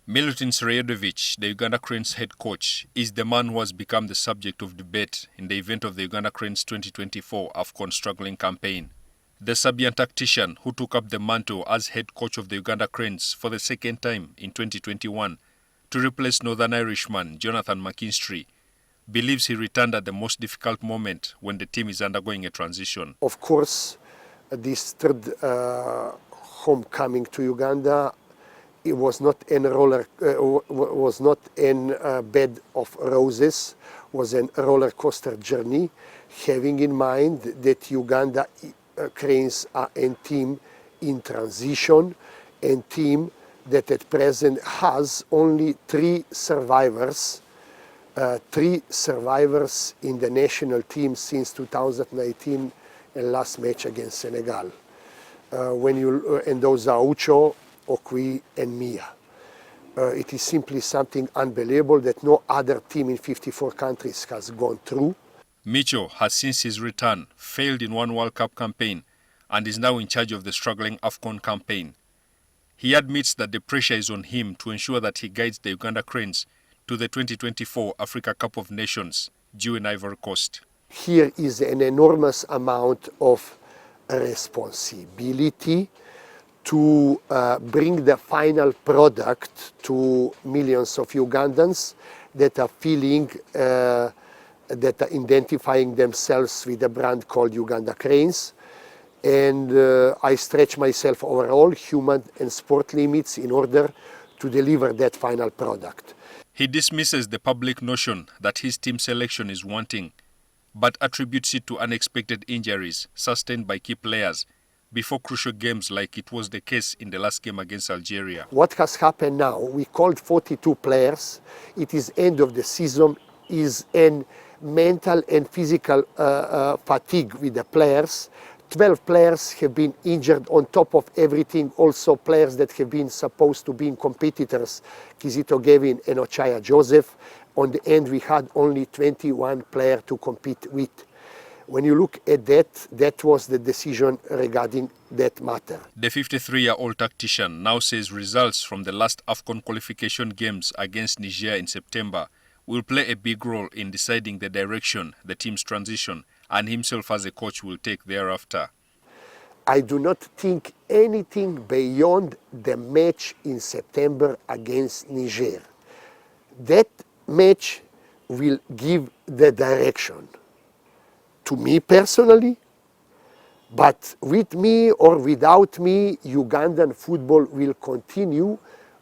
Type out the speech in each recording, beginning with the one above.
Milutin Sredovic, the Uganda Cranes head coach, is the man who has become the subject of debate in the event of the Uganda Cranes 2024 AFCON struggling campaign. The Serbian tactician who took up the mantle as head coach of the Uganda Cranes for the second time in 2021 to replace Northern Irishman Jonathan McKinstry believes he returned at the most difficult moment when the team is undergoing a transition. Of course, this third homecoming to Uganda, it was not in bed of roses, was a roller coaster journey, having in mind that Uganda Cranes are a team in transition, a team that at present has only three survivors in the national team since 2019 and last match against Senegal. And those are Ucho, Okwi and Mia. It is simply something unbelievable that no other team in 54 countries has gone through. Micho has since his return failed in one World Cup campaign and is now in charge of the struggling AFCON campaign. He admits that the pressure is on him to ensure that he guides the Uganda Cranes to the 2024 Africa Cup of Nations due in Ivory Coast. Here is an enormous amount of responsibility to bring the final product to millions of Ugandans that are feeling, that are identifying themselves with a brand called Uganda Cranes. And I stretch myself over all human and sport limits in order to deliver that final product. He dismisses the public notion that his team selection is wanting, but attributes it to unexpected injuries sustained by key players before crucial games like it was the case in the last game against Algeria. What has happened now, we called 42 players. It is end of the season, is a mental and physical fatigue with the players. 12 players have been injured on top of everything, also players that have been supposed to be competitors, Kizito Gavin and Ochaya Joseph. On the end, we had only 21 players to compete with. When you look at that, that was the decision regarding that matter. The 53-year-old tactician now says results from the last AFCON qualification games against Niger in September will play a big role in deciding the direction the team's transition and himself as a coach will take thereafter. I do not think anything beyond the match in September against Niger. That match will give the direction. To me personally, but with me or without me, Ugandan football will continue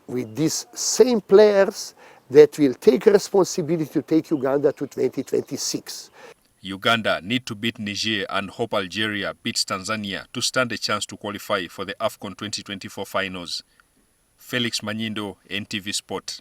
with these same players that will take responsibility to take Uganda to 2026. Uganda need to beat Niger and hope Algeria beats Tanzania to stand a chance to qualify for the AFCON 2024 finals. Felix Manyindo, NTV Sport.